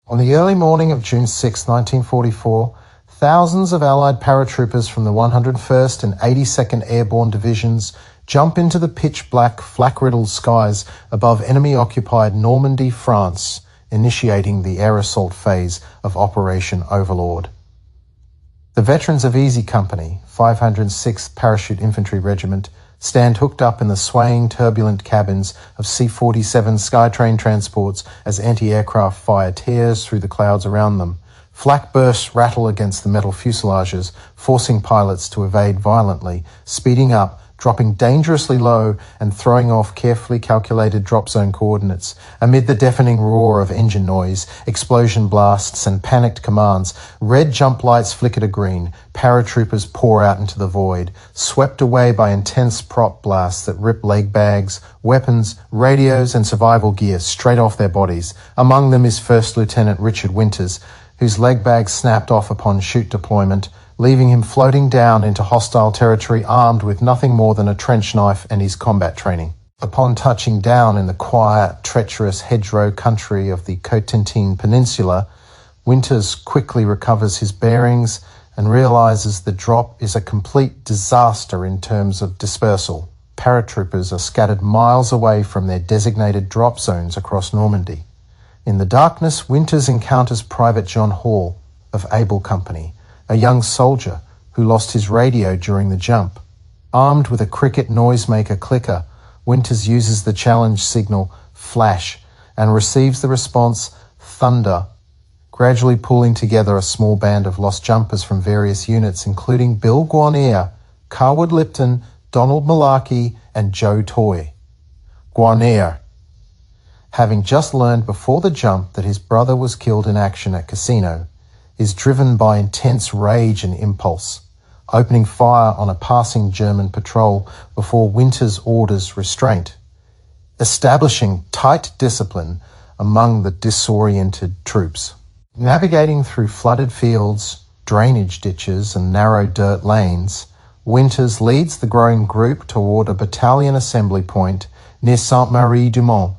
On the early morning of June 6, 1944, thousands of Allied paratroopers from the 101st and 82nd Airborne Divisions jump into the pitch-black, flak-riddled skies above enemy-occupied Normandy, France, initiating the air assault phase of Operation Overlord. The veterans of Easy Company, 506th Parachute Infantry Regiment, stand hooked up in the swaying, turbulent cabins of C-47 Skytrain transports as anti-aircraft fire tears through the clouds around them. Flak bursts rattle against the metal fuselages, forcing pilots to evade violently, speeding up, dropping dangerously low and throwing off carefully calculated drop zone coordinates. Amid the deafening roar of engine noise, explosion blasts and panicked commands, red jump lights flicker to green, paratroopers pour out into the void, swept away by intense prop blasts that rip leg bags, weapons, radios and survival gear straight off their bodies. Among them is First Lieutenant Richard Winters, whose leg bag snapped off upon chute deployment, leaving him floating down into hostile territory armed with nothing more than a trench knife and his combat training. Upon touching down in the quiet, treacherous hedgerow country of the Cotentin Peninsula, Winters quickly recovers his bearings and realizes the drop is a complete disaster in terms of dispersal. Paratroopers are scattered miles away from their designated drop zones across Normandy. In the darkness, Winters encounters Private John Hall of Able Company, a young soldier who lost his radio during the jump. Armed with a cricket noisemaker clicker, Winters uses the challenge signal flash and receives the response thunder, gradually pulling together a small band of lost jumpers from various units, including Bill Guarnere, Carwood Lipton, Donald Malarkey, and Joe Toy. Guarnere, having just learned before the jump that his brother was killed in action at Casino, is driven by intense rage and impulse, opening fire on a passing German patrol before Winters orders restraint, establishing tight discipline among the disoriented troops. Navigating through flooded fields, drainage ditches and narrow dirt lanes, Winters leads the growing group toward a battalion assembly point near Sainte-Marie-du-Mont.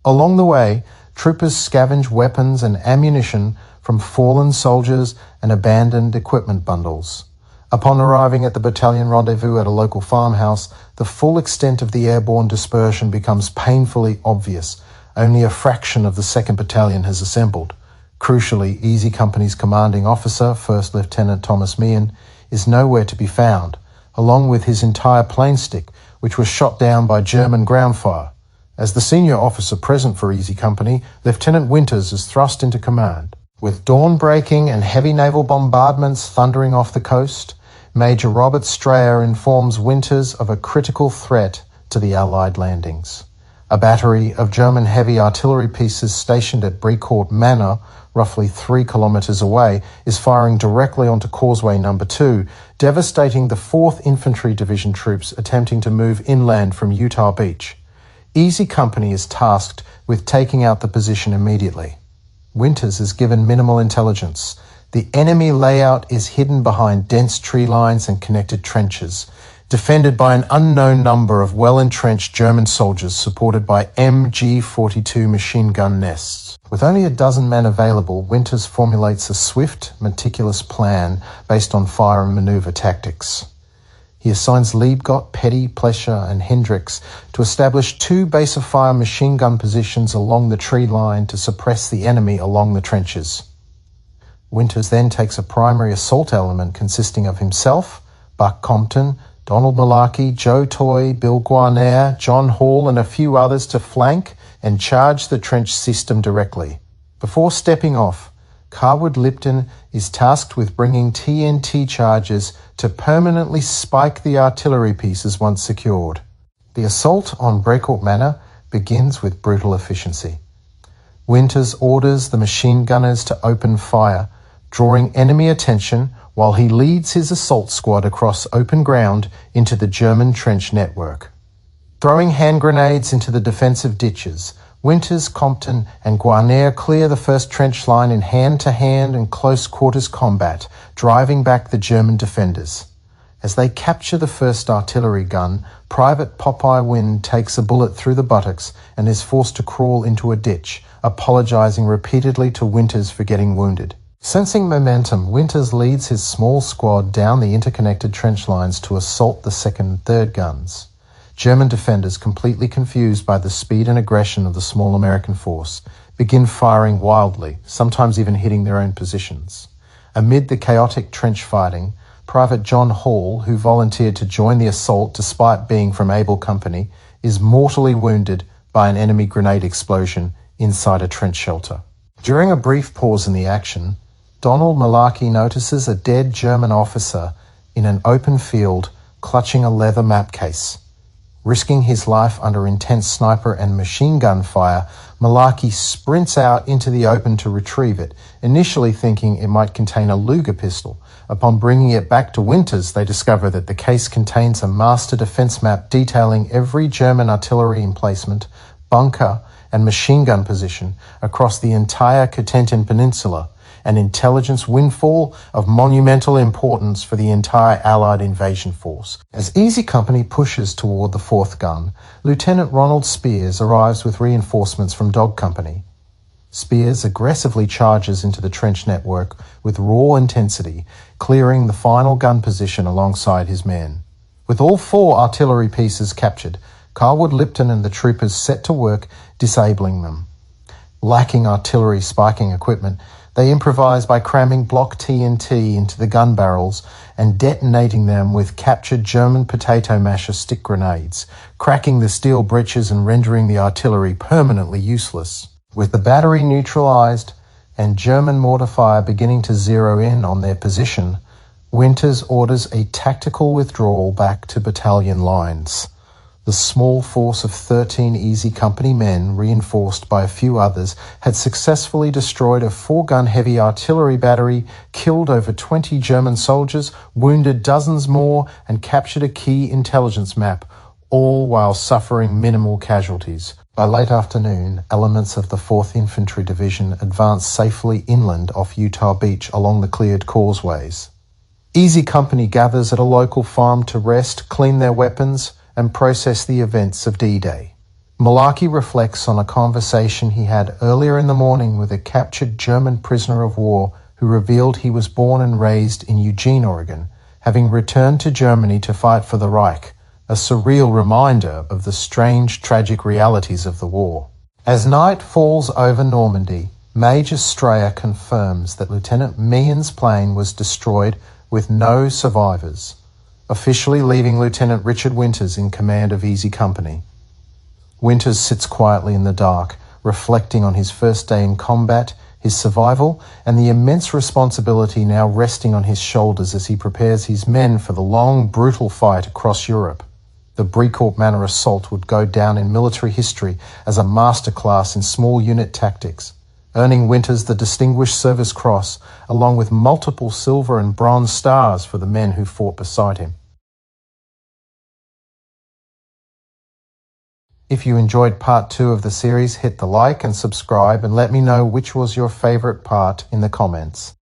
Along the way, troopers scavenge weapons and ammunition from fallen soldiers and abandoned equipment bundles. Upon arriving at the battalion rendezvous at a local farmhouse, the full extent of the airborne dispersion becomes painfully obvious. Only a fraction of the 2nd Battalion has assembled. Crucially, Easy Company's commanding officer, First Lieutenant Thomas Meehan, is nowhere to be found, along with his entire plane stick, which was shot down by German ground fire. As the senior officer present for Easy Company, Lieutenant Winters is thrust into command. With dawn breaking and heavy naval bombardments thundering off the coast, Major Robert Strayer informs Winters of a critical threat to the Allied landings. A battery of German heavy artillery pieces stationed at Brecourt Manor, roughly 3 kilometers away, is firing directly onto Causeway No. 2, devastating the 4th Infantry Division troops attempting to move inland from Utah Beach. Easy Company is tasked with taking out the position immediately. Winters is given minimal intelligence. The enemy layout is hidden behind dense tree lines and connected trenches, defended by an unknown number of well-entrenched German soldiers supported by MG-42 machine gun nests. With only a dozen men available, Winters formulates a swift, meticulous plan based on fire and maneuver tactics. He assigns Liebgott, Petty, Plescher, and Hendricks to establish 2 base-of-fire machine gun positions along the tree line to suppress the enemy along the trenches. Winters then takes a primary assault element consisting of himself, Buck Compton, Donald Malarkey, Joe Toy, Bill Guarnere, John Hall, and a few others to flank and charge the trench system directly. Before stepping off, Carwood Lipton is tasked with bringing TNT charges to permanently spike the artillery pieces once secured. The assault on Brecourt Manor begins with brutal efficiency. Winters orders the machine gunners to open fire, drawing enemy attention while he leads his assault squad across open ground into the German trench network. Throwing hand grenades into the defensive ditches, Winters, Compton, and Guarnere clear the first trench line in hand-to-hand and close-quarters combat, driving back the German defenders. As they capture the first artillery gun, Private Popeye Wynne takes a bullet through the buttocks and is forced to crawl into a ditch, apologizing repeatedly to Winters for getting wounded. Sensing momentum, Winters leads his small squad down the interconnected trench lines to assault the second and third guns. German defenders, completely confused by the speed and aggression of the small American force, begin firing wildly, sometimes even hitting their own positions. Amid the chaotic trench fighting, Private John Hall, who volunteered to join the assault despite being from Able Company, is mortally wounded by an enemy grenade explosion inside a trench shelter. During a brief pause in the action, Donald Malarkey notices a dead German officer in an open field clutching a leather map case. Risking his life under intense sniper and machine gun fire, Malarkey sprints out into the open to retrieve it, initially thinking it might contain a Luger pistol. Upon bringing it back to Winters, they discover that the case contains a master defense map detailing every German artillery emplacement, bunker, and machine gun position across the entire Cotentin Peninsula, an intelligence windfall of monumental importance for the entire Allied invasion force. As Easy Company pushes toward the fourth gun, Lieutenant Ronald Spears arrives with reinforcements from Dog Company. Spears aggressively charges into the trench network with raw intensity, clearing the final gun position alongside his men. With all 4 artillery pieces captured, Carwood Lipton and the troopers set to work disabling them. Lacking artillery spiking equipment, they improvise by cramming block TNT into the gun barrels and detonating them with captured German potato masher stick grenades, cracking the steel breeches and rendering the artillery permanently useless. With the battery neutralized and German mortar fire beginning to zero in on their position, Winters orders a tactical withdrawal back to battalion lines. The small force of 13 Easy Company men, reinforced by a few others, had successfully destroyed a 4-gun heavy artillery battery, killed over 20 German soldiers, wounded dozens more, and captured a key intelligence map, all while suffering minimal casualties. By late afternoon, elements of the 4th Infantry Division advanced safely inland off Utah Beach along the cleared causeways. Easy Company gathers at a local farm to rest, clean their weapons, and process the events of D-Day. Malarkey reflects on a conversation he had earlier in the morning with a captured German prisoner of war who revealed he was born and raised in Eugene, Oregon, having returned to Germany to fight for the Reich, a surreal reminder of the strange, tragic realities of the war. As night falls over Normandy, Major Strayer confirms that Lieutenant Meehan's plane was destroyed with no survivors, officially leaving Lieutenant Richard Winters in command of Easy Company. Winters sits quietly in the dark, reflecting on his first day in combat, his survival, and the immense responsibility now resting on his shoulders as he prepares his men for the long, brutal fight across Europe. The Brecourt Manor assault would go down in military history as a masterclass in small unit tactics, earning Winters the Distinguished Service Cross, along with multiple silver and bronze stars for the men who fought beside him. If you enjoyed part 2 of the series, hit the like and subscribe and let me know which was your favorite part in the comments.